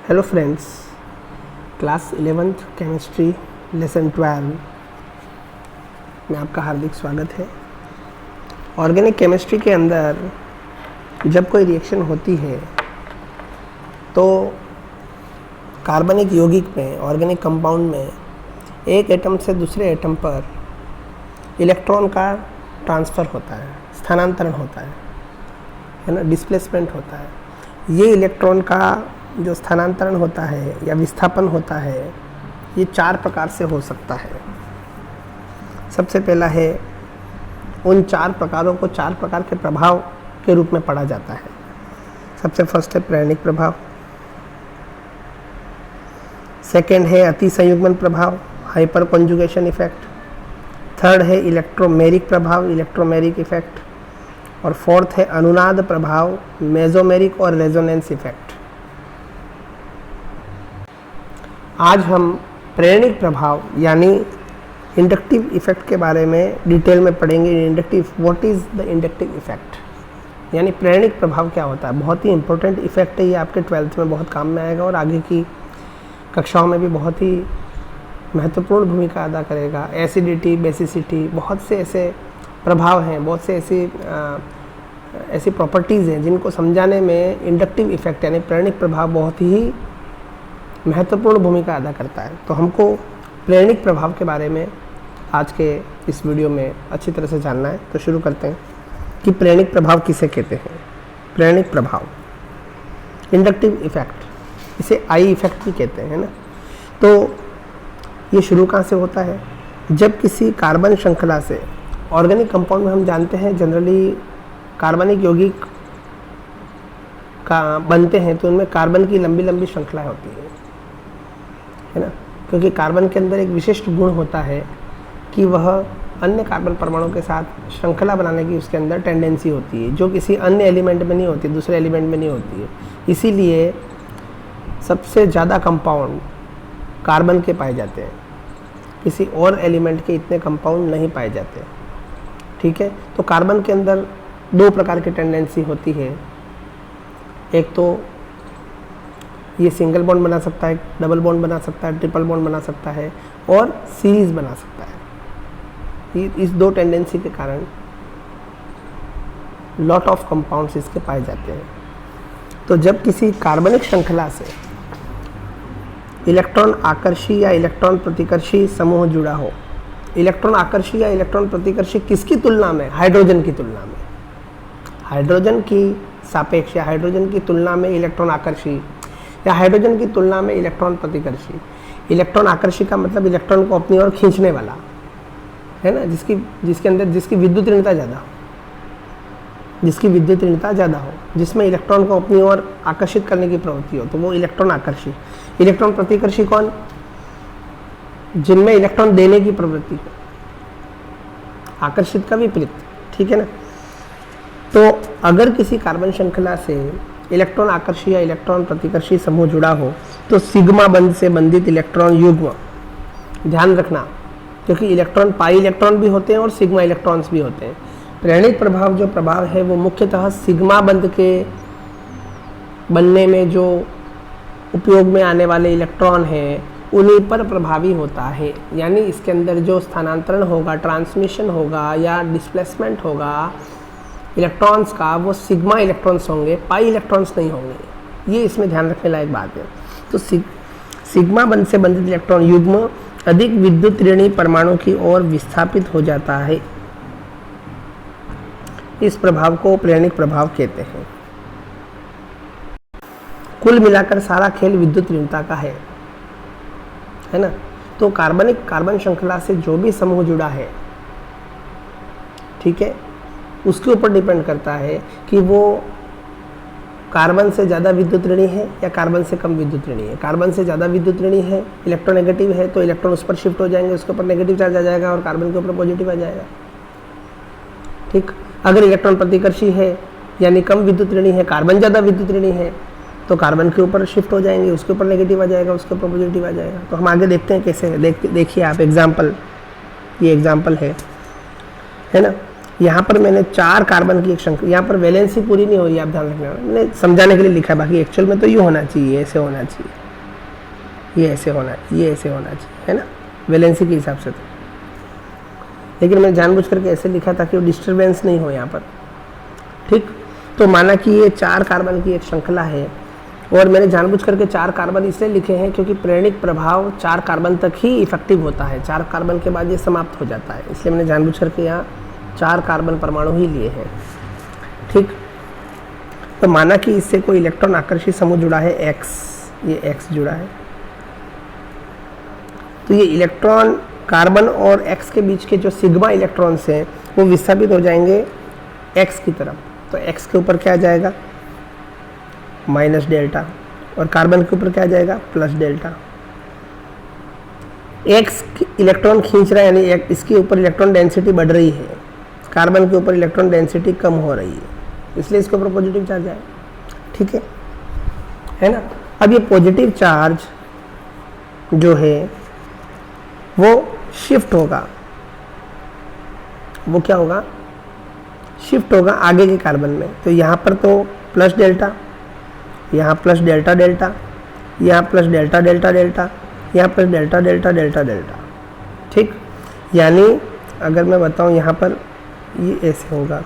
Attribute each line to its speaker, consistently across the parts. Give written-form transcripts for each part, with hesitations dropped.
Speaker 1: Hello friends, class 11th chemistry lesson 12 में आपका हार्दिक स्वागत है। ऑर्गेनिक केमिस्ट्री के अंदर जब कोई रिएक्शन होती है तो कार्बनिक यौगिक में, ऑर्गेनिक कंपाउंड में एक एटम से दूसरे एटम पर इलेक्ट्रॉन का ट्रांसफ़र होता है, स्थानांतरण होता है ना, डिस्प्लेसमेंट होता है। ये इलेक्ट्रॉन का जो स्थानांतरण होता है या विस्थापन होता है, ये 4 प्रकार से हो सकता है। सबसे पहला है, उन 4 प्रकारों को 4 प्रकार के प्रभाव के रूप में पढ़ा जाता है। सबसे फर्स्ट है प्रेरणिक प्रभाव, सेकेंड है अति संयुग्मन प्रभाव, हाइपर कॉन्जुगेशन इफेक्ट, थर्ड है इलेक्ट्रोमेरिक प्रभाव, इलेक्ट्रोमेरिक इफेक्ट, और फोर्थ है अनुनाद प्रभाव, मेसोमेरिक और रेजोनेंस इफेक्ट। आज हम प्रेरणिक प्रभाव यानी इंडक्टिव इफेक्ट के बारे में डिटेल में पढ़ेंगे। Inductive, what is the inductive effect, यानी प्रेरणिक प्रभाव क्या होता है। बहुत ही इंपॉर्टेंट इफेक्ट है ये, आपके 12th में बहुत काम में आएगा और आगे की कक्षाओं में भी बहुत ही महत्वपूर्ण भूमिका अदा करेगा। एसिडिटी, बेसिसिटी, बहुत से ऐसे प्रभाव हैं, बहुत से ऐसी प्रॉपर्टीज़ हैं जिनको समझाने में इंडक्टिव इफेक्ट यानी प्रेरणिक प्रभाव बहुत ही महत्वपूर्ण भूमिका अदा करता है। तो हमको प्रेरणिक प्रभाव के बारे में आज के इस वीडियो में अच्छी तरह से जानना है। तो शुरू करते हैं कि प्रेरणिक प्रभाव किसे कहते हैं। प्रेरणिक प्रभाव, इंडक्टिव इफेक्ट, इसे आई इफेक्ट भी कहते हैं ना। तो ये शुरू कहाँ से होता है? जब किसी कार्बन श्रृंखला से, ऑर्गेनिक कंपाउंड में हम जानते हैं जनरली कार्बनिक यौगिक का बनते हैं तो उनमें कार्बन की लंबी लंबी श्रृंखलाएं होती है ना, क्योंकि कार्बन के अंदर एक विशिष्ट गुण होता है कि वह अन्य कार्बन परमाणु के साथ श्रृंखला बनाने की उसके अंदर टेंडेंसी होती है, जो किसी अन्य एलिमेंट में नहीं होती, दूसरे एलिमेंट में नहीं होती है। इसीलिए सबसे ज़्यादा कंपाउंड कार्बन के पाए जाते हैं, किसी और एलिमेंट के इतने कंपाउंड नहीं पाए जाते। ठीक है, तो कार्बन के अंदर 2 प्रकार की टेंडेंसी होती है। एक तो ये सिंगल बॉन्ड बना सकता है, डबल बॉन्ड बना सकता है, ट्रिपल बॉन्ड बना सकता है और सीरीज बना सकता है। इस 2 टेंडेंसी के कारण लॉट ऑफ कंपाउंड्स इसके पाए जाते हैं। तो जब किसी कार्बनिक श्रृंखला से इलेक्ट्रॉन आकर्षी या इलेक्ट्रॉन प्रतिकर्षी समूह जुड़ा हो, इलेक्ट्रॉन आकर्षी या इलेक्ट्रॉन प्रतिकर्षी किसकी तुलना में? हाइड्रोजन की तुलना में, हाइड्रोजन की सापेक्ष या हाइड्रोजन की तुलना में इलेक्ट्रॉन आकर्षी या हाइड्रोजन की तुलना में इलेक्ट्रॉन प्रतिकर्षी। इलेक्ट्रॉन आकर्षी का मतलब इलेक्ट्रॉन को अपनी ओर खींचने वाला है ना, जिसके अंदर जिसकी विद्युत ऋणता ज़्यादा हो, जिसकी विद्युत ऋणता ज़्यादा हो, जिसमें इलेक्ट्रॉन को अपनी ओर आकर्षित करने की प्रवृत्ति हो, तो वो इलेक्ट्रॉन आकर्षी। इलेक्ट्रॉन प्रतिकर्षी कौन? जिनमें इलेक्ट्रॉन देने की प्रवृत्ति हो, आकर्षित का विपरीत। ठीक है ना। तो अगर किसी कार्बन श्रृंखला से इलेक्ट्रॉन आकर्षी या इलेक्ट्रॉन प्रतिकर्षी समूह जुड़ा हो तो सिग्मा बंध से बंधित इलेक्ट्रॉन युग्म, ध्यान रखना, क्योंकि इलेक्ट्रॉन पाई इलेक्ट्रॉन भी होते हैं और सिग्मा इलेक्ट्रॉन्स भी होते हैं। प्रेरणिक प्रभाव जो प्रभाव है वो मुख्यतः सिग्मा बंध के बनने में जो उपयोग में आने वाले इलेक्ट्रॉन हैं उन्हीं पर प्रभावी होता है। यानी इसके अंदर जो स्थानांतरण होगा, ट्रांसमिशन होगा या डिस्प्लेसमेंट होगा इलेक्ट्रॉन्स का, वो सिग्मा इलेक्ट्रॉन्स होंगे, पाई इलेक्ट्रॉन्स नहीं होंगे। ये इसमें ध्यान रखने लायक बात है। तो सिग्मा बंध से बंधित इलेक्ट्रॉन युग्म अधिक विद्युत ऋणी परमाणु की ओर विस्थापित हो जाता है। इस प्रभाव को प्रेरणिक प्रभाव कहते हैं। कुल मिलाकर सारा खेल विद्युत ऋणता का है ना। तो कार्बन श्रृंखला से जो भी समूह जुड़ा है, ठीक है, उसके ऊपर डिपेंड करता है कि वो कार्बन से ज़्यादा विद्युत ऋणी है या कार्बन से कम विद्युत ऋणी है। कार्बन से ज़्यादा विद्युत ऋणी है, इलेक्ट्रोनेगेटिव है, तो इलेक्ट्रॉन उस पर शिफ्ट हो जाएंगे, उसके ऊपर नेगेटिव चार्ज आ जाएगा और कार्बन के ऊपर पॉजिटिव आ जाएगा। ठीक। अगर इलेक्ट्रॉन प्रतिकर्षी है यानी कम विद्युत ऋणी है, कार्बन ज़्यादा विद्युत ऋणी है, तो कार्बन के ऊपर शिफ्ट हो जाएंगे, उसके ऊपर नेगेटिव आ जाएगा, उसके ऊपर पॉजिटिव आ जाएगा। तो हम आगे देखते हैं कैसे। देखिए आप एग्जाम्पल, ये एग्जाम्पल है ना। यहाँ पर मैंने 4 कार्बन की एक श्रृंखला, यहाँ पर वैलेंसी पूरी नहीं हो रही, आप ध्यान रखना, मैंने समझाने के लिए लिखा है, बाकी एक्चुअल में तो यूँ होना चाहिए, ऐसे होना चाहिए, ये ऐसे होना, ये ऐसे होना चाहिए, है ना, वैलेंसी के हिसाब से तो, लेकिन मैंने जानबूझ करके ऐसे लिखा ताकि वो डिस्टर्बेंस नहीं हो यहाँ पर, ठीक। तो माना कि ये 4 कार्बन की एक श्रृंखला है, और मैंने जानबूझ करके 4 कार्बन इसलिए लिखे हैं क्योंकि प्रेरणिक प्रभाव 4 कार्बन तक ही इफेक्टिव होता है, 4 कार्बन के बाद ये समाप्त हो जाता है, इसलिए मैंने जानबूझ करके यहाँ 4 कार्बन परमाणु ही लिए हैं, ठीक। तो माना कि इससे कोई इलेक्ट्रॉन आकर्षित समूह जुड़ा है X, ये X जुड़ा है, तो ये इलेक्ट्रॉन कार्बन और X के बीच के जो सिग्मा इलेक्ट्रॉन्स हैं वो विस्थापित हो जाएंगे X की तरफ, तो X के ऊपर क्या आ जाएगा, माइनस डेल्टा, और कार्बन के ऊपर क्या आ जाएगा, प्लस डेल्टा। X इलेक्ट्रॉन खींच रहा है, यानी इसके ऊपर इलेक्ट्रॉन डेंसिटी बढ़ रही है, कार्बन के ऊपर इलेक्ट्रॉन डेंसिटी कम हो रही है, इसलिए इसके ऊपर पॉजिटिव चार्ज आए, ठीक है ना। अब ये पॉजिटिव चार्ज जो है वो शिफ्ट होगा, वो क्या होगा, शिफ्ट होगा आगे के कार्बन में, तो यहाँ पर तो प्लस डेल्टा, यहाँ प्लस डेल्टा डेल्टा, यहाँ प्लस डेल्टा डेल्टा डेल्टा, यहाँ plus delta delta delta delta, ठीक। यानी अगर मैं बताऊँ यहाँ पर ये ऐसे होगा,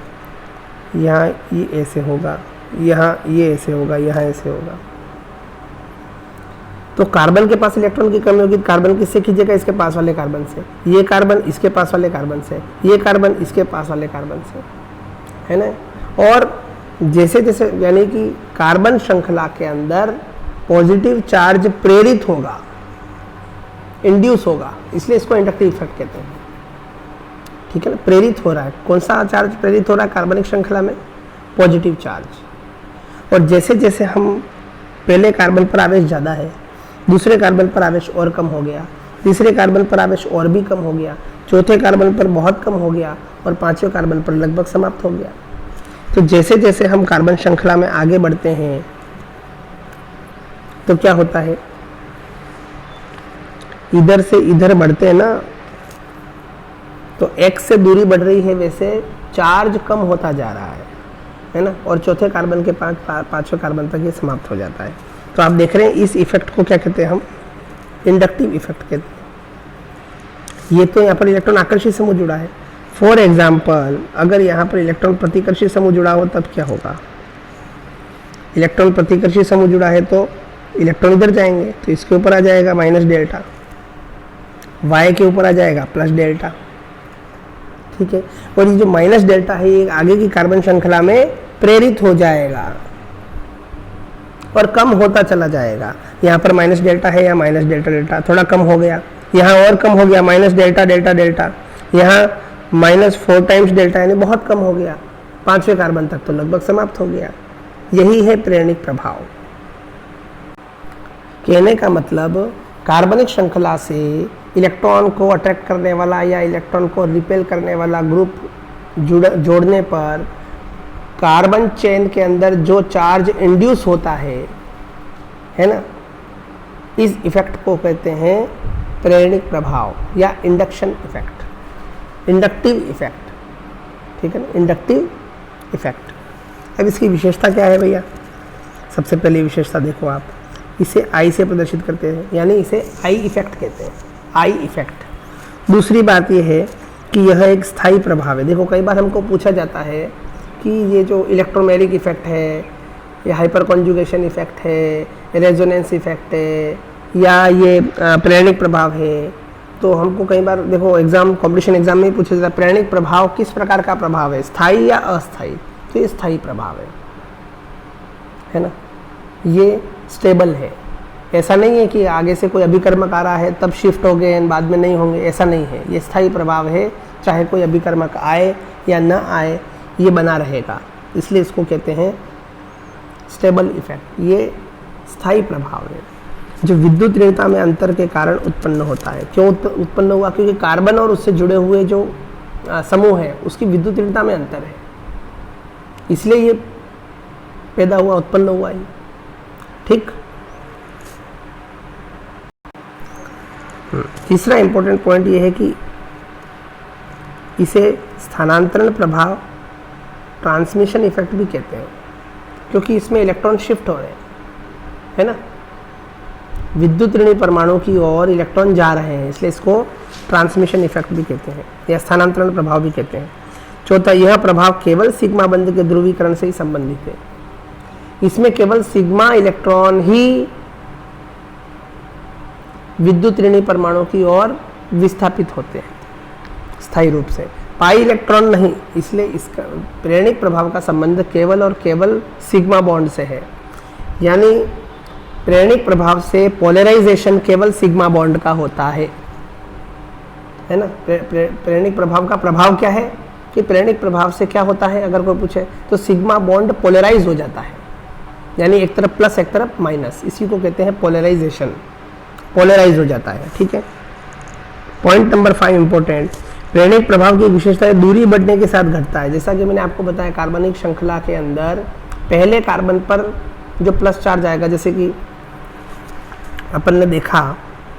Speaker 1: यहाँ ये ऐसे होगा, यहाँ ये ऐसे होगा, यहाँ ऐसे होगा, तो कार्बन के पास इलेक्ट्रॉन की कमी होगी, कार्बन किससे खींचेगा, इसके पास वाले कार्बन से, ये कार्बन इसके पास वाले कार्बन से, ये कार्बन इसके पास वाले कार्बन से, है ना। और जैसे जैसे यानी कि कार्बन श्रृंखला के अंदर पॉजिटिव चार्ज प्रेरित होगा, इंड्यूस होगा, इसलिए इसको इंडक्टिव इफेक्ट कहते हैं, ठीक है ना। प्रेरित हो रहा है, कौन सा चार्ज प्रेरित हो रहा है कार्बनिक श्रृंखला में, पॉजिटिव चार्ज। और जैसे जैसे हम पहले कार्बन पर आवेश ज़्यादा है, दूसरे कार्बन पर आवेश और कम हो गया, तीसरे कार्बन पर आवेश और भी कम हो गया, चौथे कार्बन पर बहुत कम हो गया, और 5वें कार्बन पर लगभग समाप्त हो गया। तो जैसे जैसे हम कार्बन श्रृंखला में आगे बढ़ते हैं तो क्या होता है, इधर से इधर बढ़ते हैं ना, तो X से दूरी बढ़ रही है, वैसे चार्ज कम होता जा रहा है ना, और चौथे कार्बन के 5वें कार्बन तक ये समाप्त हो जाता है। तो आप देख रहे हैं इस इफेक्ट को क्या कहते हैं हम, इंडक्टिव इफेक्ट कहते हैं। ये तो यहाँ पर इलेक्ट्रॉन आकर्षित समूह जुड़ा है, फॉर एग्जाम्पल अगर यहाँ पर इलेक्ट्रॉन प्रतिकर्षी समूह जुड़ा हो तब क्या होगा, इलेक्ट्रॉन प्रतिकर्षी समूह जुड़ा है तो इलेक्ट्रॉन इधर जाएंगे, तो इसके ऊपर आ जाएगा माइनस डेल्टा, y के ऊपर आ जाएगा प्लस डेल्टा, ठीक है। और ये जो माइनस डेल्टा है ये आगे की कार्बन श्रृंखला में प्रेरित हो जाएगा और कम होता चला जाएगा। यहाँ पर माइनस डेल्टा है या माइनस डेल्टा डेल्टा थोड़ा कम हो गया, यहाँ और कम हो गया माइनस डेल्टा डेल्टा डेल्टा, यहाँ -4 टाइम्स डेल्टा यानी बहुत कम हो गया, 5वें कार्बन तक तो लगभग समाप्त हो गया। यही है प्रेरणिक प्रभाव। कहने का मतलब कार्बनिक श्रृंखला से इलेक्ट्रॉन को अट्रैक्ट करने वाला या इलेक्ट्रॉन को रिपेल करने वाला ग्रुप जोड़ने पर कार्बन चेन के अंदर जो चार्ज इंड्यूस होता है ना, इस इफेक्ट को कहते हैं प्रेरणिक प्रभाव या इंडक्शन इफेक्ट, इंडक्टिव इफेक्ट, ठीक है ना, इंडक्टिव इफेक्ट। अब इसकी विशेषता क्या है भैया, सबसे पहले विशेषता देखो आप, इसे आई से प्रदर्शित करते हैं यानी इसे आई इफेक्ट कहते हैं, आई इफेक्ट। दूसरी बात यह है कि यह एक स्थायी प्रभाव है। देखो कई बार हमको पूछा जाता है कि ये जो इलेक्ट्रोमैग्नेटिक इफेक्ट है, या हाइपर कॉन्जुगेशन इफेक्ट है, रेजोनेंस इफेक्ट है, या ये प्रेरणिक प्रभाव है, तो हमको कई बार देखो एग्जाम कॉम्पिटिशन एग्जाम में पूछा जाता है प्रेरणिक प्रभाव किस प्रकार का प्रभाव है, स्थायी या अस्थायी, तो ये स्थायी प्रभाव है ना, ये स्टेबल है। ऐसा नहीं है कि आगे से कोई अभिकर्मक आ रहा है तब शिफ्ट हो गए बाद में नहीं होंगे, ऐसा नहीं है, ये स्थायी प्रभाव है, चाहे कोई अभिकर्मक आए या ना आए ये बना रहेगा, इसलिए इसको कहते हैं स्टेबल इफेक्ट। ये स्थायी प्रभाव है जो विद्युत ऋणता में अंतर के कारण उत्पन्न होता है। क्यों उत्पन्न हुआ, क्योंकि कार्बन और उससे जुड़े हुए जो समूह है उसकी विद्युत ऋणता में अंतर है, इसलिए ये पैदा हुआ, उत्पन्न हुआ ही, ठीक। तीसरा इंपॉर्टेंट पॉइंट ये है कि इसे स्थानांतरण प्रभाव, ट्रांसमिशन इफेक्ट भी कहते हैं, क्योंकि इसमें इलेक्ट्रॉन शिफ्ट हो रहे हैं, है ना। विद्युत ऋणी परमाणु की ओर इलेक्ट्रॉन जा रहे हैं, इसलिए इसको ट्रांसमिशन इफेक्ट भी कहते हैं या स्थानांतरण प्रभाव भी कहते हैं। चौथा, यह प्रभाव केवल सिग्मा बंध के ध्रुवीकरण से ही संबंधित है। इसमें केवल सिग्मा इलेक्ट्रॉन ही विद्युत ऋणी परमाणु की ओर विस्थापित होते हैं स्थायी रूप से, पाई इलेक्ट्रॉन नहीं। इसलिए इसका प्रेरणिक प्रभाव का संबंध केवल और केवल सिग्मा बॉन्ड से है, यानी प्रेरणिक प्रभाव से पोलराइजेशन केवल सिग्मा बॉन्ड का होता है ना। प्रेरणिक प्रभाव का प्रभाव क्या है कि प्रेरणिक प्रभाव से क्या होता है, अगर कोई पूछे तो सिग्मा बॉन्ड पोलराइज हो जाता है, यानी एक तरफ प्लस एक तरफ माइनस, इसी को कहते हैं पोलराइजेशन, पोलराइज हो जाता है। ठीक है। पॉइंट नंबर 5 इंपॉर्टेंट, प्रेरणिक प्रभाव की विशेषता है दूरी बढ़ने के साथ घटता है। जैसा कि मैंने आपको बताया, कार्बनिक श्रृंखला के अंदर पहले कार्बन पर जो प्लस चार्ज आएगा, जैसे कि अपन ने देखा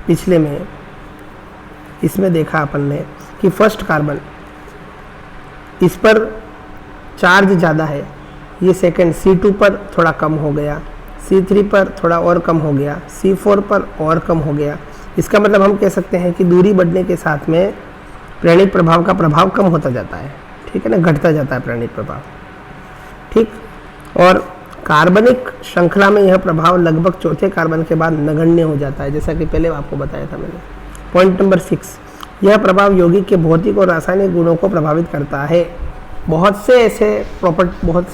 Speaker 1: पिछले में, इसमें देखा अपन ने कि फर्स्ट कार्बन, इस पर चार्ज ज़्यादा है, ये सेकंड C2 पर थोड़ा कम हो गया, C3 पर थोड़ा और कम हो गया, C4 पर और कम हो गया। इसका मतलब हम कह सकते हैं कि दूरी बढ़ने के साथ में प्रेरणिक प्रभाव का प्रभाव कम होता जाता है, ठीक है ना, घटता जाता है प्रेरणिक प्रभाव। ठीक। और कार्बनिक श्रृंखला में यह प्रभाव लगभग चौथे कार्बन के बाद नगण्य हो जाता है, जैसा कि पहले आपको बताया था मैंने। पॉइंट नंबर 6, यह प्रभाव यौगिक के भौतिक और रासायनिक गुणों को प्रभावित करता है। बहुत सी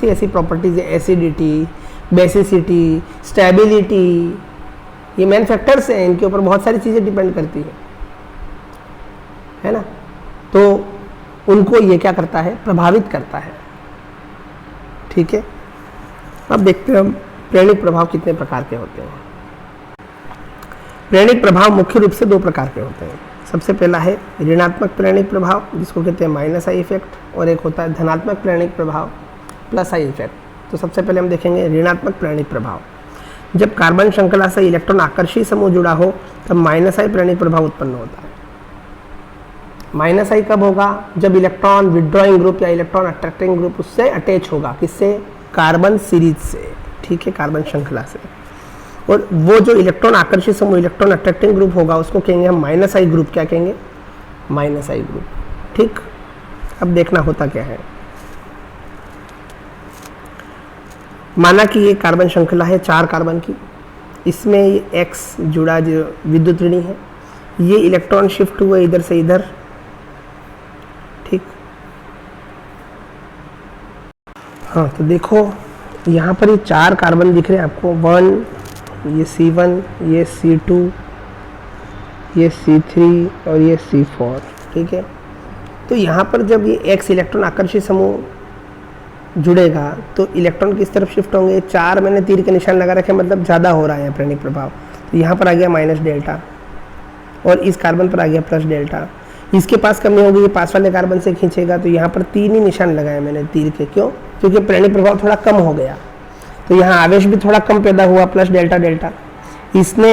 Speaker 1: ऐसी प्रॉपर्टीज है, एसिडिटी, बेसिसिटी, स्टेबिलिटी, ये मेन फैक्टर्स हैं, इनके ऊपर बहुत सारी चीज़ें डिपेंड करती है ना। तो उनको ये क्या करता है, प्रभावित करता है। ठीक है। अब देखते हैं हम प्रेरणिक प्रभाव कितने प्रकार के होते हैं। प्रेरणिक प्रभाव मुख्य रूप से 2 प्रकार के होते हैं। सबसे पहला है ऋणात्मक प्रेरणिक प्रभाव, जिसको कहते हैं माइनस आई इफेक्ट, और एक होता है धनात्मक प्रेरणिक प्रभाव, प्लस आई इफेक्ट। तो सबसे पहले हम देखेंगे ऋणात्मक प्रेरणिक प्रभाव। जब कार्बन श्रृंखला से इलेक्ट्रॉन आकर्षी समूह जुड़ा हो तब माइनस आई प्रेरणिक प्रभाव उत्पन्न होता है। माइनस आई कब होगा, जब इलेक्ट्रॉन विड्रॉइंग ग्रुप या इलेक्ट्रॉन अट्रैक्टिंग ग्रुप उससे अटैच होगा, किससे, कार्बन सीरीज से, ठीक है, कार्बन श्रृंखला से। और वो जो इलेक्ट्रॉन आकर्षित समूह, इलेक्ट्रॉन अट्रैक्टिंग ग्रुप होगा, उसको कहेंगे हम माइनस आई ग्रुप। क्या कहेंगे, माइनस आई ग्रुप। ठीक। अब देखना होता क्या है, माना कि ये कार्बन श्रृंखला है 4 कार्बन की, इसमें ये X जुड़ा जो विद्युत ऋणी है, ये इलेक्ट्रॉन शिफ्ट हुए इधर से इधर। ठीक। हाँ, तो देखो यहाँ पर ये 4 कार्बन दिख रहे हैं आपको, 1, ये C1, ये C2, ये C3 और ये C4। ठीक है। तो यहाँ पर जब ये X इलेक्ट्रॉन आकर्षित समूह जुड़ेगा तो इलेक्ट्रॉन किस तरफ शिफ्ट होंगे, 4 मैंने तीर के निशान लगा रखे, मतलब ज़्यादा हो रहा है प्रेरणिक प्रभाव। तो यहाँ पर आ गया माइनस डेल्टा और इस कार्बन पर आ गया प्लस डेल्टा। इसके पास कमी होगी, ये पास वाले कार्बन से खींचेगा, तो यहाँ पर 3 ही निशान लगाए मैंने तीर के। क्यों, क्योंकि प्रेरणिक प्रभाव थोड़ा कम हो गया, तो यहाँ आवेश भी थोड़ा कम पैदा हुआ, प्लस डेल्टा डेल्टा। इसने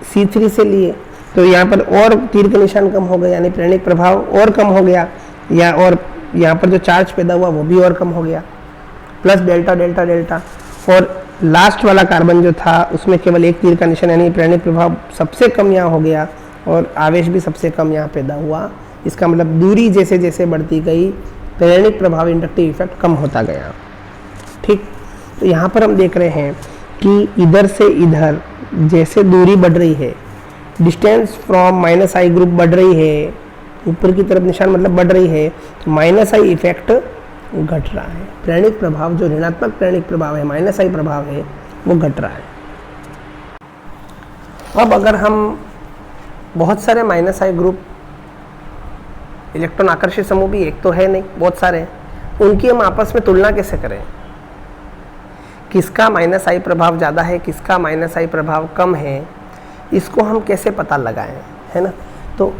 Speaker 1: C3 से लिए तो यहाँ पर और तीर के निशान कम हो गए, यानी प्रेरणिक प्रभाव और कम हो गया, या और यहाँ पर जो चार्ज पैदा हुआ वो भी और कम हो गया, प्लस डेल्टा डेल्टा डेल्टा। और लास्ट वाला कार्बन जो था उसमें केवल एक तीर का निशान, यानी प्रेरणिक प्रभाव सबसे कम यहाँ हो गया और आवेश भी सबसे कम यहाँ पैदा हुआ। इसका मतलब दूरी जैसे जैसे बढ़ती गई प्रेरणिक प्रभाव, इंडक्टिव इफेक्ट कम होता गया। ठीक। तो यहाँ पर हम देख रहे हैं कि इधर से इधर जैसे दूरी बढ़ रही है, distance from minus I group बढ़ रही है, ऊपर की तरफ निशान मतलब बढ़ रही है, तो माइनस आई इफेक्ट घट रहा है। प्रेरणिक प्रभाव जो ऋणात्मक प्रेरणिक प्रभाव है, माइनस आई प्रभाव है, वो घट रहा है। अब अगर हम बहुत सारे माइनस आई ग्रुप, इलेक्ट्रॉन आकर्षित समूह भी एक तो है नहीं, बहुत सारे हैं, उनकी हम आपस में तुलना कैसे करें, किसका माइनस आई प्रभाव ज़्यादा है, किसका माइनस आई प्रभाव कम है, इसको हम कैसे पता लगाएं, है ना। तो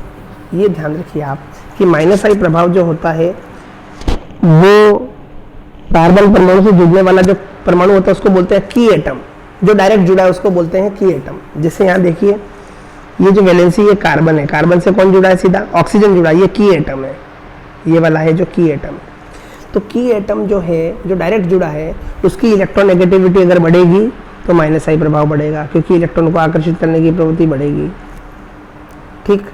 Speaker 1: ये ध्यान रखिए आप कि माइनस आई प्रभाव जो होता है वो कार्बन परमाणु से जुड़ने वाला जो परमाणु होता है उसको बोलते हैं की एटम, जो डायरेक्ट जुड़ा है उसको बोलते हैं की एटम। जैसे यहाँ देखिए ये जो वैलेंसी, ये कार्बन है, कार्बन से कौन जुड़ा है, सीधा ऑक्सीजन जुड़ा है, ये की एटम है, ये वाला है जो की एटम। तो की एटम जो है, जो डायरेक्ट जुड़ा है, उसकी इलेक्ट्रोनेगेटिविटी अगर बढ़ेगी तो माइनस आई प्रभाव बढ़ेगा, क्योंकि इलेक्ट्रॉन को आकर्षित करने की प्रवृत्ति बढ़ेगी। ठीक।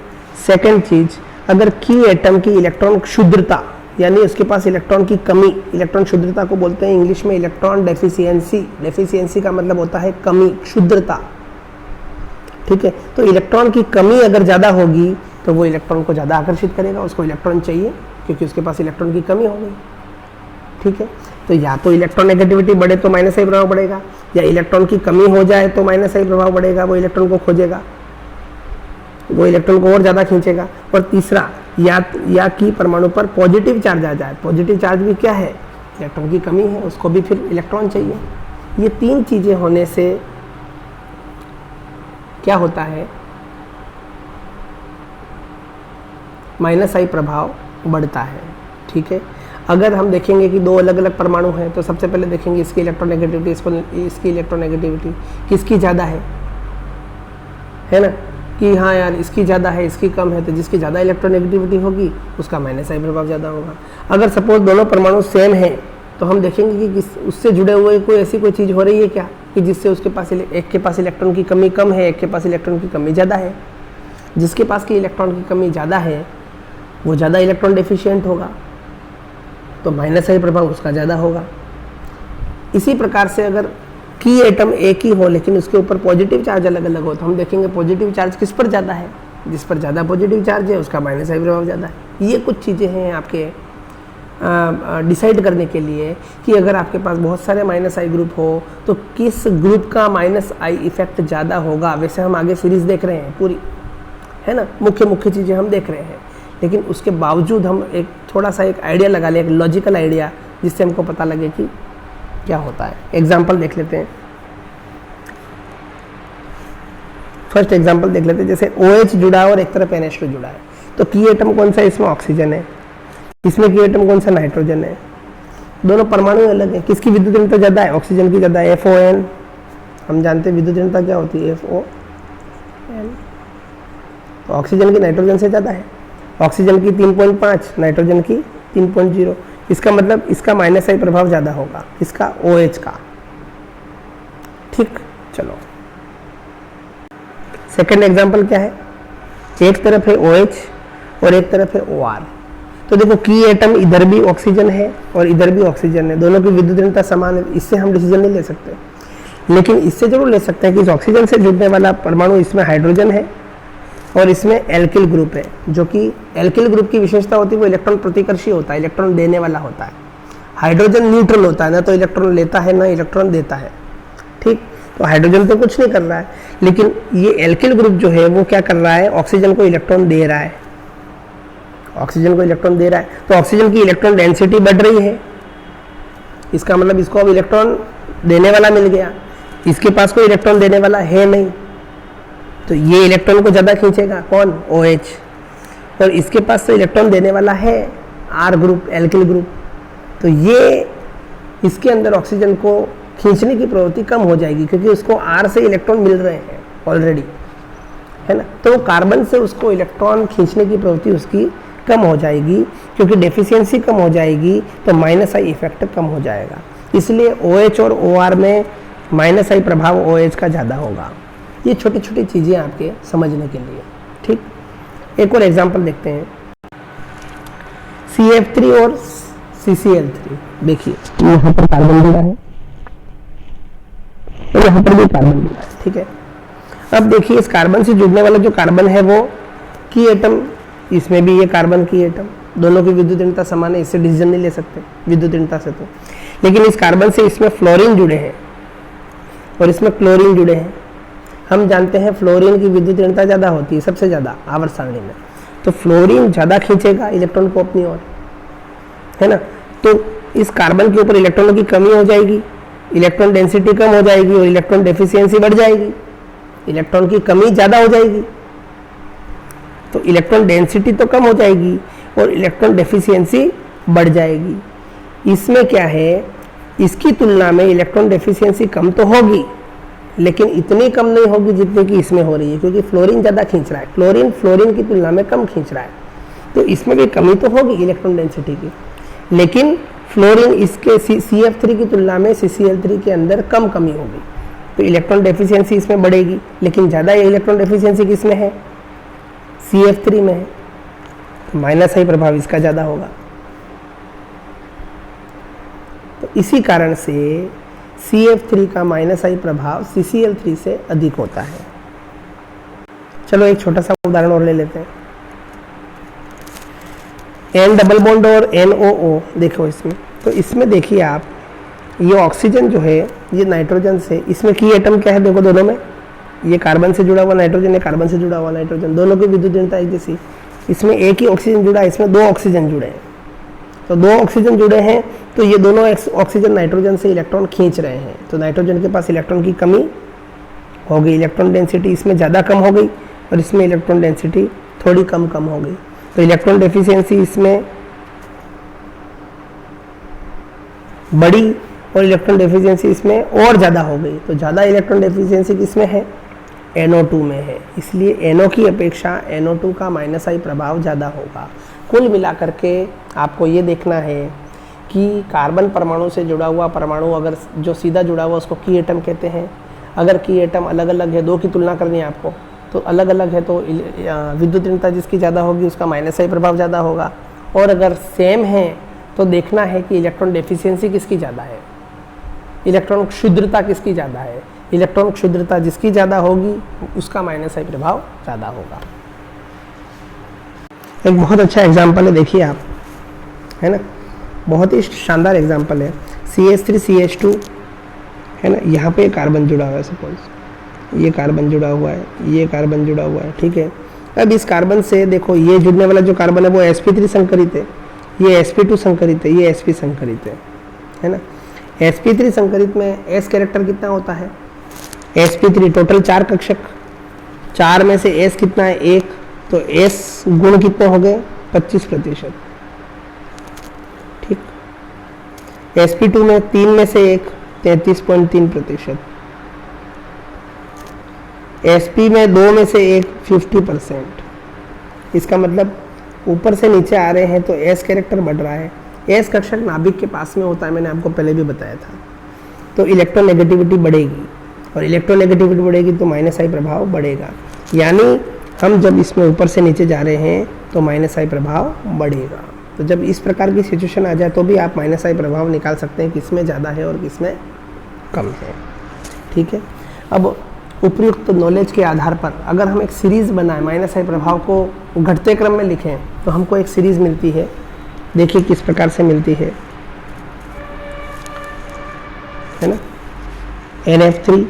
Speaker 1: सेकंड चीज, अगर की एटम की इलेक्ट्रॉन क्षुद्रता, यानी उसके पास इलेक्ट्रॉन की कमी, इलेक्ट्रॉन क्षुद्रता को बोलते हैं इंग्लिश में इलेक्ट्रॉन डेफिशिएंसी। डेफिशिएंसी का मतलब होता है कमी, क्षुद्रता। ठीक है, तो इलेक्ट्रॉन की कमी अगर ज़्यादा होगी तो वो इलेक्ट्रॉन को ज़्यादा आकर्षित करेगा, उसको इलेक्ट्रॉन चाहिए क्योंकि उसके पास इलेक्ट्रॉन की कमी हो गई। ठीक है, तो या तो इलेक्ट्रॉन नेगेटिविटी बढ़े तो माइनस आई प्रभाव बढ़ेगा, या इलेक्ट्रॉन की कमी हो जाए तो माइनस आई प्रभाव बढ़ेगा, वो इलेक्ट्रॉन को खोजेगा, वो इलेक्ट्रॉन को और ज़्यादा खींचेगा। और तीसरा, या कि परमाणु पर पॉजिटिव चार्ज आ जाए। पॉजिटिव चार्ज भी क्या है, इलेक्ट्रॉन की कमी है, उसको भी फिर इलेक्ट्रॉन चाहिए। ये तीन चीज़ें होने से क्या होता है, माइनस आई प्रभाव बढ़ता है। ठीक है, अगर हम देखेंगे कि दो अलग अलग परमाणु हैं तो सबसे पहले देखेंगे इसकी इलेक्ट्रोनेगेटिविटी, इसकी इलेक्ट्रोनेगेटिविटी किसकी ज़्यादा है ना, कि हाँ यार इसकी ज़्यादा है, इसकी कम है, तो जिसकी ज़्यादा इलेक्ट्रोनेगेटिविटी होगी उसका माइनस आई प्रभाव ज़्यादा होगा। अगर सपोज दोनों परमाणु सेम हैं तो हम देखेंगे कि उससे जुड़े हुए कोई ऐसी कोई चीज़ हो रही है क्या कि जिससे उसके पास एक के पास इलेक्ट्रॉन की कमी कम है, एक के पास इलेक्ट्रॉन की कमी ज़्यादा है। जिसके पास की इलेक्ट्रॉन की कमी ज़्यादा है वो ज़्यादा इलेक्ट्रॉन डेफिशिएंट होगा, तो माइनस आई प्रभाव उसका ज़्यादा होगा। इसी प्रकार से अगर की एटम एक ही हो लेकिन उसके ऊपर पॉजिटिव चार्ज अलग अलग हो तो हम देखेंगे पॉजिटिव चार्ज किस पर ज़्यादा है, जिस पर ज़्यादा पॉजिटिव चार्ज है उसका माइनस आई प्रभाव ज़्यादा है। ये कुछ चीज़ें हैं आपके डिसाइड करने के लिए कि अगर आपके पास बहुत सारे माइनस आई ग्रुप हो तो किस ग्रुप का माइनस आई इफेक्ट ज़्यादा होगा। वैसे हम आगे सीरीज देख रहे हैं पूरी, है ना, मुख्य मुख्य चीज़ें हम देख रहे हैं, लेकिन उसके बावजूद हम एक थोड़ा सा एक आइडिया लगा लें, एक लॉजिकल आइडिया, जिससे हमको पता लगे कि क्या होता है। एग्जाम्पल देख लेते हैं। फर्स्ट एग्जाम्पल देख लेते हैं, जैसे OH जुड़ा है और एक तरफ NH2 जुड़ा है, तो की एटम कौन सा है, इसमें ऑक्सीजन है, इसमें की एटम कौन सा, नाइट्रोजन है। दोनों परमाणु अलग है, किसकी विद्युत ऋणता ज़्यादा है, ऑक्सीजन की ज़्यादा है, FON। हम जानते हैं विद्युत ऋणता क्या होती है, FON। तो ऑक्सीजन की नाइट्रोजन से ज़्यादा है, ऑक्सीजन की 3.5, नाइट्रोजन की 3.0। इसका मतलब इसका माइनस आई प्रभाव ज़्यादा होगा, इसका OH का। ठीक, चलो सेकंड एग्जांपल क्या है, एक तरफ है OH और एक तरफ है OR। तो देखो की एटम इधर भी ऑक्सीजन है और इधर भी ऑक्सीजन है, दोनों की विद्युत ऋणता समान है, इससे हम डिसीजन नहीं ले सकते, लेकिन इससे जरूर ले सकते हैं कि इस ऑक्सीजन से जुड़ने वाला परमाणु इसमें हाइड्रोजन है और इसमें एल्किल ग्रुप है, जो कि एल्किल ग्रुप की विशेषता होती है वो इलेक्ट्रॉन प्रतिकर्षी होता है, इलेक्ट्रॉन देने वाला होता है। हाइड्रोजन न्यूट्रल होता है, ना तो इलेक्ट्रॉन लेता है ना इलेक्ट्रॉन देता है। ठीक, तो हाइड्रोजन तो कुछ नहीं कर रहा है, लेकिन ये एल्किल ग्रुप जो है वो क्या कर रहा है, ऑक्सीजन को इलेक्ट्रॉन दे रहा है, ऑक्सीजन को इलेक्ट्रॉन दे रहा है। तो ऑक्सीजन की इलेक्ट्रॉन डेंसिटी बढ़ रही है, इसका मतलब इसको अब इलेक्ट्रॉन देने वाला मिल गया, इसके पास कोई इलेक्ट्रॉन देने वाला है नहीं, तो ये इलेक्ट्रॉन को ज़्यादा खींचेगा, कौन, OH। और इसके पास तो इलेक्ट्रॉन देने वाला है R ग्रुप, एल्किल ग्रुप, तो ये इसके अंदर ऑक्सीजन को खींचने की प्रवृत्ति कम हो जाएगी क्योंकि उसको R से इलेक्ट्रॉन मिल रहे हैं ऑलरेडी, है ना। तो कार्बन से उसको इलेक्ट्रॉन खींचने की प्रवृत्ति उसकी कम हो जाएगी, क्योंकि डेफिशिएंसी कम हो जाएगी तो माइनस आई इफेक्ट कम हो जाएगा। इसलिए OH और OR में माइनस आई प्रभाव OH का ज़्यादा होगा। ये छोटी छोटी चीज़ें आपके समझने के लिए। ठीक, एक और एग्जांपल देखते हैं, CF3 और CCl3। देखिए यहाँ पर कार्बन जुड़ा है और यहाँ पर भी कार्बन जुड़ा है, ठीक है। अब देखिए इस कार्बन से जुड़ने वाला जो कार्बन है वो की एटम, इसमें भी ये कार्बन की एटम, दोनों की विद्युत ऋणता समान है, इससे डिसीजन नहीं ले सकते विद्युत ऋणता से तो। लेकिन इस कार्बन से इसमें फ्लोरीन जुड़े हैं और इसमें क्लोरीन जुड़े हैं। हम जानते हैं फ्लोरीन की विद्युत ऋणता ज़्यादा होती है, सबसे ज़्यादा आवर्त सारणी में, तो फ्लोरीन ज़्यादा खींचेगा इलेक्ट्रॉन को अपनी ओर, है ना। तो इस कार्बन के ऊपर इलेक्ट्रॉनों की कमी हो जाएगी, इलेक्ट्रॉन डेंसिटी कम हो जाएगी और इलेक्ट्रॉन डेफिशिएंसी बढ़ जाएगी, इलेक्ट्रॉन की कमी ज़्यादा हो जाएगी, तो इलेक्ट्रॉन डेंसिटी तो कम हो जाएगी और इलेक्ट्रॉन डेफिशिएंसी बढ़ जाएगी। इसमें क्या है, इसकी तुलना में इलेक्ट्रॉन डेफिशिएंसी कम तो होगी लेकिन इतनी कम नहीं होगी जितनी कि इसमें हो रही है, क्योंकि फ्लोरीन ज़्यादा खींच रहा है, क्लोरीन फ्लोरीन की तुलना में कम खींच रहा है। तो तो इसमें भी कमी तो होगी इलेक्ट्रॉन डेंसिटी की, लेकिन फ्लोरीन इसके CF3 की तुलना में CCl3 के अंदर कम कमी होगी, तो इलेक्ट्रॉन डेफिशिएंसी इसमें बढ़ेगी। लेकिन ज़्यादा इलेक्ट्रॉन डेफिशिएंसी किसमें है? CF3 में है, तो माइनस आई प्रभाव इसका ज़्यादा होगा। तो इसी कारण से CF3 का माइनस आई प्रभाव CCl3 से अधिक होता है। चलो एक छोटा सा उदाहरण और ले लेते हैं। N डबल बॉन्ड और NOO देखो इसमें, तो इसमें देखिए आप, ये ऑक्सीजन जो है ये नाइट्रोजन से, इसमें की एटम क्या है देखो दोनों में, ये कार्बन से जुड़ा हुआ नाइट्रोजन है, कार्बन से जुड़ा हुआ नाइट्रोजन, दोनों की विद्युत ऋणता एक जैसी। इसमें एक ही ऑक्सीजन जुड़ा है, इसमें दो ऑक्सीजन जुड़े हैं, तो दो ऑक्सीजन जुड़े हैं, तो ये दोनों ऑक्सीजन नाइट्रोजन से इलेक्ट्रॉन खींच रहे हैं, तो नाइट्रोजन के पास इलेक्ट्रॉन की कमी हो गई, इलेक्ट्रॉन डेंसिटी इसमें ज़्यादा कम हो गई और इसमें इलेक्ट्रॉन डेंसिटी थोड़ी कम हो गई, तो इलेक्ट्रॉन डेफिशिएंसी इसमें बड़ी और इलेक्ट्रॉन डेफिशिएंसी इसमें और ज़्यादा हो गई। तो ज़्यादा इलेक्ट्रॉन डेफिशिएंसी किसमें है? NO2 में है, इसलिए NO की अपेक्षा NO2 का माइनस आई प्रभाव ज़्यादा होगा। कुल मिलाकर के आपको ये देखना है कि कार्बन परमाणु से जुड़ा हुआ परमाणु अगर जो सीधा जुड़ा हुआ उसको की एटम कहते हैं, अगर की एटम अलग अलग है, दो की तुलना करनी है आपको, तो अलग अलग है तो विद्युत ऋणता जिसकी ज़्यादा होगी उसका माइनस आई प्रभाव ज़्यादा होगा, और अगर सेम है तो देखना है कि इलेक्ट्रॉन डेफिशिएंसी किसकी ज़्यादा है, इलेक्ट्रॉन क्षुद्रता किसकी ज़्यादा है। इलेक्ट्रॉन क्षुद्रता जिसकी ज़्यादा होगी उसका माइनस आई प्रभाव ज़्यादा होगा। एक बहुत अच्छा एग्जाम्पल है, देखिए आप, है ना, बहुत ही शानदार एग्जाम्पल है। CH3CH2 है ना, यहाँ पे कार्बन जुड़ा हुआ है, सपोज ये कार्बन जुड़ा हुआ है, ये कार्बन जुड़ा हुआ है, ठीक है। अब इस कार्बन से देखो ये जुड़ने वाला जो कार्बन है वो sp3 संकरित है, ये sp2 संकरित है, ये sp संकरित है ना। sp3 संकरित में s कैरेक्टर कितना होता है? sp3 टोटल 4 कक्षक, 4 में से s कितना है? 1, तो s गुण कितने हो गए? 25%, ठीक। sp2 में 3 में से 1, 33.3%, sp में 2 में से 1, 50%। इसका मतलब ऊपर से नीचे आ रहे हैं तो s कैरेक्टर बढ़ रहा है। s कक्षक नाभिक के पास में होता है, मैंने आपको पहले भी बताया था, तो इलेक्ट्रोनेगेटिविटी बढ़ेगी, और इलेक्ट्रोनेगेटिविटी बढ़ेगी तो माइनस आई प्रभाव बढ़ेगा, यानी हम जब इसमें ऊपर से नीचे जा रहे हैं तो माइनस आई प्रभाव बढ़ेगा। तो जब इस प्रकार की सिचुएशन आ जाए तो भी आप माइनस आई प्रभाव निकाल सकते हैं किसमें ज़्यादा है और किसमें कम है, ठीक है। अब उपयुक्त नॉलेज के आधार पर अगर हम एक सीरीज़ बनाएं, माइनस आई प्रभाव को घटते क्रम में लिखें, तो हमको एक सीरीज़ मिलती है, देखिए किस प्रकार से मिलती है ना। NF3,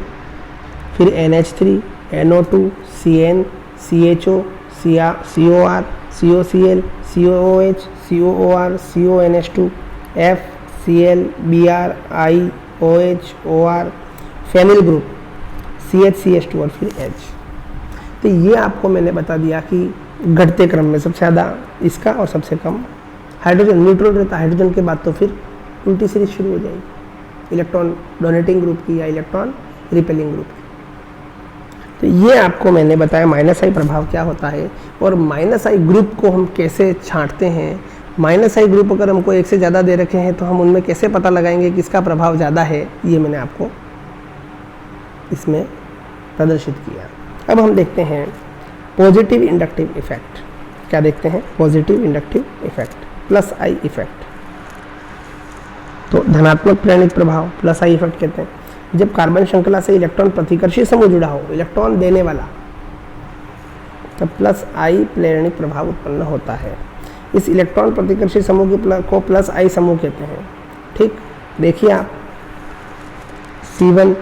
Speaker 1: फिर NH3, NO2, CN, CHO, COR, COCl, COOH, COOR, CONH2, F, Cl, Br, I, OH, OR, phenyl group CH2 और फिर H। तो ये आपको मैंने बता दिया कि घटते क्रम में सबसे ज़्यादा इसका और सबसे कम हाइड्रोजन, न्यूट्रल रहता है हाइड्रोजन के बाद, तो फिर उल्टी सीरीज शुरू हो जाएगी इलेक्ट्रॉन डोनेटिंग ग्रुप की या इलेक्ट्रॉन रिपेलिंग ग्रुप की। तो ये आपको मैंने बताया माइनस आई प्रभाव क्या होता है, और माइनस आई ग्रुप को हम कैसे छांटते हैं। माइनस आई ग्रुप अगर हमको एक से ज़्यादा दे रखे हैं तो हम उनमें कैसे पता लगाएंगे किसका प्रभाव ज़्यादा है, ये मैंने आपको इसमें प्रदर्शित किया। अब हम देखते हैं पॉजिटिव इंडक्टिव इफेक्ट। क्या देखते हैं? Positive inductive effect, plus I effect. तो धनात्मक प्रेरणिक प्रभाव प्लस आई इफेक्ट कहते हैं। जब कार्बन श्रृंखला से इलेक्ट्रॉन प्रतिकर्षी समूह जुड़ा हो, इलेक्ट्रॉन देने वाला, तब प्लस आई प्रेरणिक प्रभाव उत्पन्न होता है। इस इलेक्ट्रॉन प्रतिकर्षी समूह को प्लस आई समूह कहते हैं, ठीक। देखिए आप C1,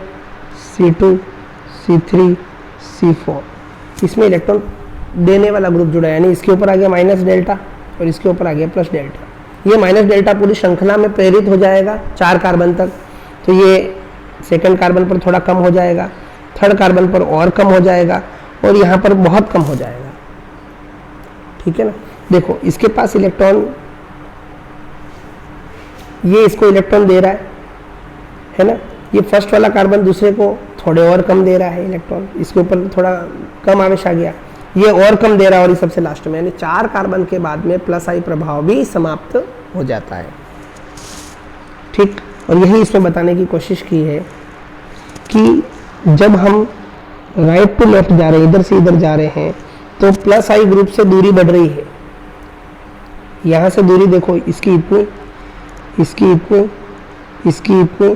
Speaker 1: C2, C3, C4, इसमें इलेक्ट्रॉन देने वाला ग्रुप जुड़ा है, यानी इसके ऊपर आ गया माइनस डेल्टा और इसके ऊपर आ गया प्लस डेल्टा। ये माइनस डेल्टा पूरी श्रृंखला में प्रेरित हो जाएगा 4 कार्बन तक, तो ये सेकंड कार्बन पर थोड़ा कम हो जाएगा, थर्ड कार्बन पर और कम हो जाएगा, और यहाँ पर बहुत कम हो जाएगा, ठीक है ना। देखो इसके पास इलेक्ट्रॉन, ये इसको इलेक्ट्रॉन दे रहा है ना, ये फर्स्ट वाला कार्बन दूसरे को थोड़े और कम दे रहा है इलेक्ट्रॉन, इसके ऊपर थोड़ा कम आवेश आ गया, ये और कम दे रहा है और ये सबसे लास्ट में, यानी 4 कार्बन के बाद में प्लस आई प्रभाव भी समाप्त हो जाता है। ठीक, और यही इसमें बताने की कोशिश की है कि जब हम राइट टू लेफ्ट जा रहे हैं, इधर से इधर जा रहे हैं, तो प्लस आई ग्रुप से दूरी बढ़ रही है। यहाँ से दूरी देखो, इसकी इतनी, इसकी इतनी, इसकी इतनी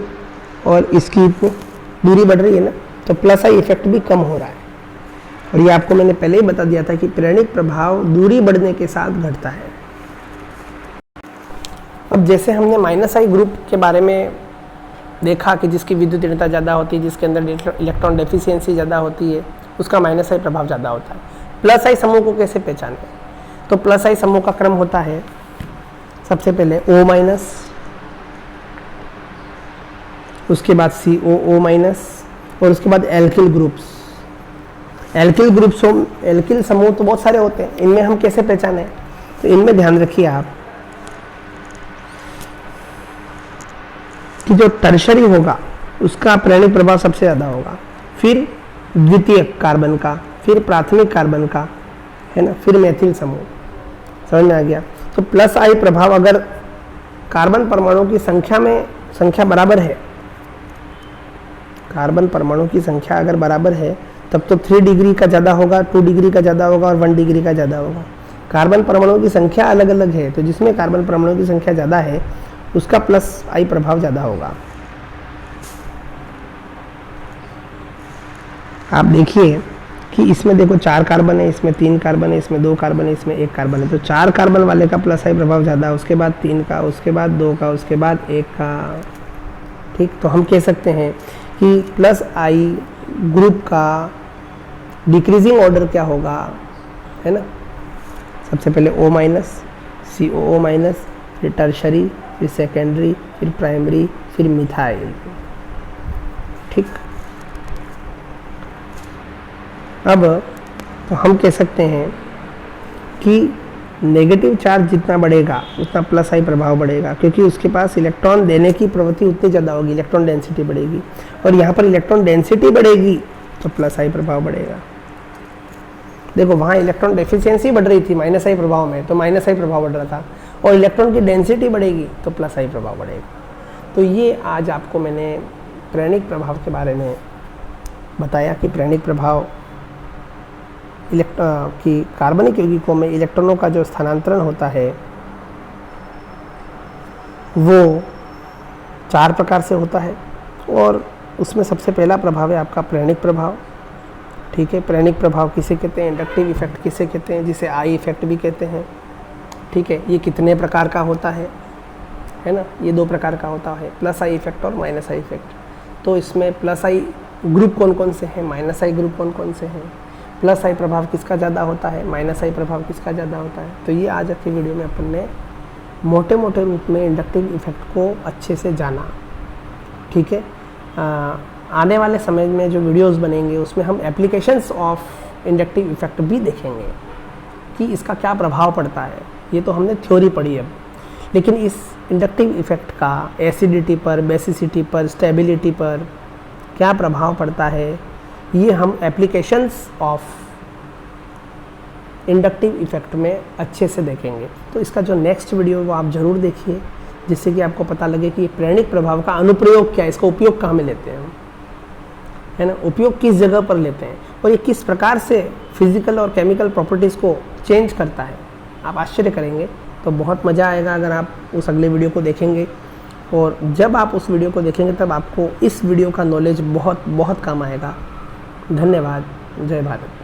Speaker 1: और इसकी इतनी दूरी बढ़ रही है ना, तो प्लस आई इफेक्ट भी कम हो रहा है। और ये आपको मैंने पहले ही बता दिया था कि प्रेरणिक प्रभाव दूरी बढ़ने के साथ घटता है। अब जैसे हमने माइनस आई ग्रुप के बारे में देखा कि जिसकी विद्युत ऋणता ज़्यादा होती है, जिसके अंदर इलेक्ट्रॉन डेफिशिएंसी ज़्यादा होती है, उसका माइनस आई प्रभाव ज़्यादा होता है। प्लस आई समूह को कैसे पहचानें? तो प्लस आई समूह का क्रम होता है सबसे पहले O माइनस, उसके बाद COO माइनस और उसके बाद एल्किल ग्रुप्स। एल्किल समूह तो बहुत सारे होते हैं, इनमें हम कैसे पहचानें? तो इनमें ध्यान रखिए आप कि जो टर्शरी होगा उसका प्रेरणिक प्रभाव सबसे ज़्यादा होगा, फिर द्वितीयक कार्बन का, फिर प्राथमिक कार्बन का, है ना, फिर मेथिल समूह। समझ में आ गया? तो प्लस आई प्रभाव अगर कार्बन परमाणु की संख्या बराबर है, कार्बन परमाणु की संख्या अगर बराबर है, तब तो 3 डिग्री का ज़्यादा होगा, 2 डिग्री का ज़्यादा होगा और 1 डिग्री का ज़्यादा होगा। कार्बन परमाणु की संख्या अलग अलग है, तो जिसमें कार्बन परमाणु की संख्या ज़्यादा है उसका प्लस आई प्रभाव ज़्यादा होगा। आप देखिए कि इसमें देखो 4 कार्बन है, इसमें 3 कार्बन है, इसमें 2 कार्बन है, इसमें 1 कार्बन है, तो 4 कार्बन वाले का प्लस आई प्रभाव ज़्यादा है, उसके बाद 3 का, उसके बाद 2 का, उसके बाद 1 का। ठीक, तो हम कह सकते हैं कि प्लस आई ग्रुप का डिक्रीजिंग ऑर्डर क्या होगा, है ना? सबसे पहले O माइनस, COO माइनस, फिर टर्शरी, फिर सेकेंडरी, फिर प्राइमरी, फिर मिथाइल। ठीक, अब तो हम कह सकते हैं कि नेगेटिव चार्ज जितना बढ़ेगा उतना प्लस आई प्रभाव बढ़ेगा, क्योंकि उसके पास इलेक्ट्रॉन देने की प्रवृत्ति उतनी ज़्यादा होगी, इलेक्ट्रॉन डेंसिटी बढ़ेगी, और यहाँ पर इलेक्ट्रॉन डेंसिटी बढ़ेगी तो प्लस आई प्रभाव बढ़ेगा। देखो वहाँ इलेक्ट्रॉन डेफिशिएंसी बढ़ रही थी माइनस आई प्रभाव में, तो माइनस आई प्रभाव बढ़ रहा था, और इलेक्ट्रॉन की डेंसिटी बढ़ेगी तो प्लस आई प्रभाव बढ़ेगा। तो ये आज आपको मैंने प्रेरणिक प्रभाव के बारे में बताया कि प्रेरणिक प्रभाव कि कार्बनिक यौगिकों में इलेक्ट्रॉनों का जो स्थानांतरण होता है वो 4 प्रकार से होता है, और उसमें सबसे पहला प्रभाव है आपका प्रेरणिक प्रभाव। ठीक है, प्रेरणिक प्रभाव किसे कहते हैं, इंडक्टिव इफेक्ट किसे कहते हैं, जिसे आई इफेक्ट भी कहते हैं। ठीक है, ये कितने प्रकार का होता है ना? ये 2 प्रकार का होता है, प्लस आई इफेक्ट और माइनस आई इफेक्ट। तो इसमें प्लस आई ग्रुप कौन कौन से हैं, माइनस आई ग्रुप कौन कौन से हैं, प्लस आई प्रभाव किसका ज़्यादा होता है, माइनस आई प्रभाव किसका ज़्यादा होता है। तो ये आज की वीडियो में अपन ने मोटे मोटे रूप में इंडक्टिव इफेक्ट को अच्छे से जाना। ठीक है, आने वाले समय में जो वीडियोस बनेंगे उसमें हम एप्लीकेशंस ऑफ इंडक्टिव इफेक्ट भी देखेंगे कि इसका क्या प्रभाव पड़ता है। ये तो हमने थ्योरी पढ़ी अब, लेकिन इस इंडक्टिव इफेक्ट का एसिडिटी पर, बेसिसिटी पर, स्टेबिलिटी पर क्या प्रभाव पड़ता है, ये हम एप्लीकेशंस ऑफ इंडक्टिव इफेक्ट में अच्छे से देखेंगे। तो इसका जो नेक्स्ट वीडियो वो आप ज़रूर देखिए, जिससे कि आपको पता लगे कि प्रेरणिक प्रभाव का अनुप्रयोग क्या है, इसका उपयोग कहाँ में लेते हैं, है ना, उपयोग किस जगह पर लेते हैं, और ये किस प्रकार से फिजिकल और केमिकल प्रॉपर्टीज़ को चेंज करता है। आप आश्चर्य करेंगे। तो बहुत मज़ा आएगा अगर आप उस अगले वीडियो को देखेंगे, और जब आप उस वीडियो को देखेंगे तब आपको इस वीडियो का नॉलेज बहुत बहुत काम आएगा। धन्यवाद। जय भारत।